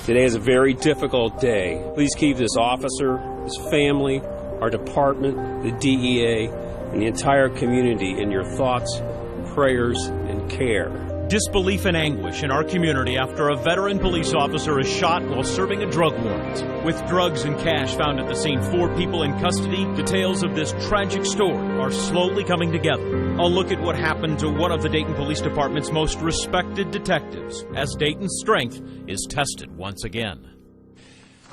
Today is a very difficult day. Please keep this officer, his family, our department, the DEA, and the entire community in your thoughts, prayers, and care. Disbelief and anguish in our community after a veteran police officer is shot while serving a drug warrant. With drugs and cash found at the scene, 4 people in custody, details of this tragic story are slowly coming together. A look at what happened to one of the Dayton Police Department's most respected detectives as Dayton's strength is tested once again.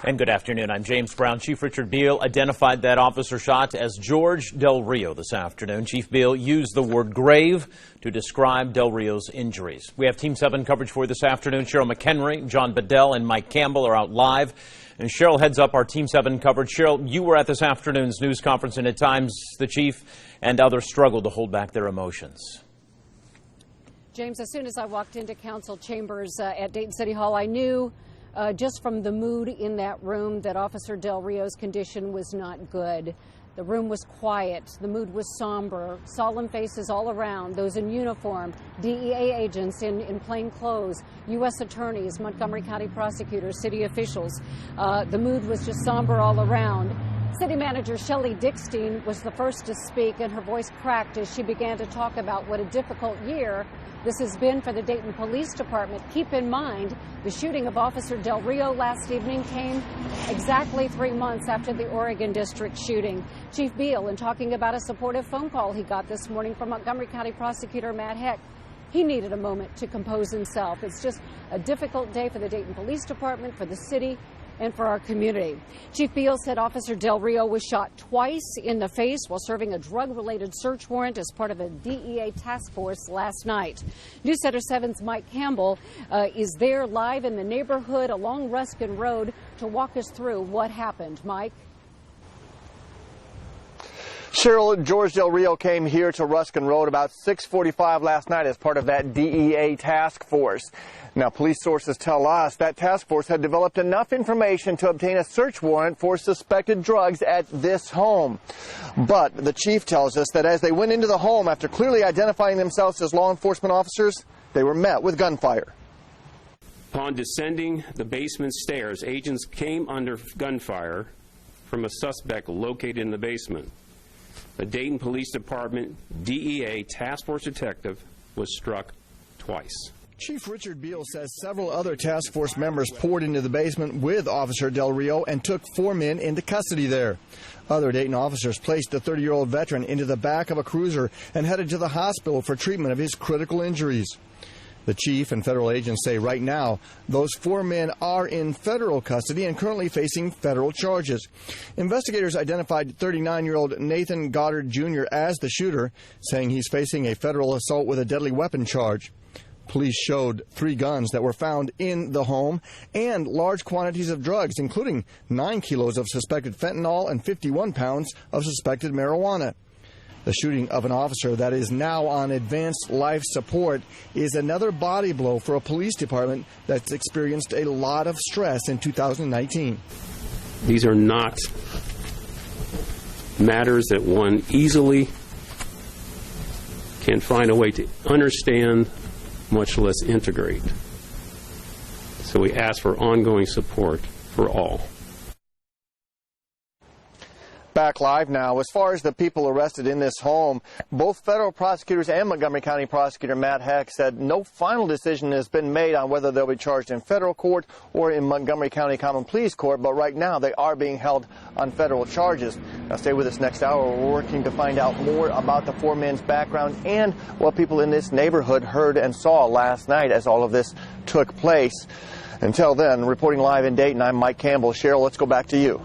And good afternoon. I'm James Brown. Chief Richard Beal identified that officer shot as George Del Rio this afternoon. Chief Beal used the word grave to describe Del Rio's injuries. We have Team 7 coverage for you this afternoon. Cheryl McHenry, John Bedell, and Mike Campbell are out live. And Cheryl heads up our Team 7 coverage. Cheryl, you were at this afternoon's news conference, and at times the chief and others struggled to hold back their emotions. James, as soon as I walked into council chambers at Dayton City Hall, I knew just from the mood in that room that Officer Del Rio's condition was not good. The room was quiet. The mood was somber. Solemn faces all around, those in uniform, DEA agents in plain clothes, U.S. attorneys, Montgomery County prosecutors, city officials. The mood was just somber all around. City Manager Shelley Dickstein was the first to speak, and her voice cracked as she began to talk about what a difficult year this has been for the Dayton Police Department. Keep in mind, the shooting of Officer Del Rio last evening came exactly 3 months after the Oregon District shooting. Chief Beal, in talking about a supportive phone call he got this morning from Montgomery County Prosecutor Matt Heck, he needed a moment to compose himself. It's just a difficult day for the Dayton Police Department, for the city, and for our community. Chief Beal said Officer Del Rio was shot twice in the face while serving a drug-related search warrant as part of a DEA task force last night. News Center 7's Mike Campbell is there live in the neighborhood along Ruskin Road to walk us through what happened. Mike? Cheryl, George Del Rio came here to Ruskin Road about 6:45 last night as part of that DEA task force. Now, police sources tell us that task force had developed enough information to obtain a search warrant for suspected drugs at this home. But the chief tells us that as they went into the home after clearly identifying themselves as law enforcement officers, they were met with gunfire. Upon descending the basement stairs, agents came under gunfire from a suspect located in the basement. The Dayton Police Department DEA task force detective was struck twice. Chief Richard Beal says several other task force members poured into the basement with Officer Del Rio and took 4 men into custody there. Other Dayton officers placed the 30-year-old veteran into the back of a cruiser and headed to the hospital for treatment of his critical injuries. The chief and federal agents say right now those 4 men are in federal custody and currently facing federal charges. Investigators identified 39-year-old Nathan Goddard Jr. as the shooter, saying he's facing a federal assault with a deadly weapon charge. Police showed 3 guns that were found in the home and large quantities of drugs, including 9 kilos of suspected fentanyl and 51 pounds of suspected marijuana. The shooting of an officer that is now on advanced life support is another body blow for a police department that's experienced a lot of stress in 2019. These are not matters that one easily can find a way to understand, much less integrate. So we ask for ongoing support for all. Back live now. As far as the people arrested in this home, both federal prosecutors and Montgomery County Prosecutor Matt Heck said no final decision has been made on whether they'll be charged in federal court or in Montgomery County Common Pleas Court, but right now they are being held on federal charges. Now stay with us next hour. We're working to find out more about the 4 men's background and what people in this neighborhood heard and saw last night as all of this took place. Until then, reporting live in Dayton, I'm Mike Campbell. Cheryl, let's go back to you.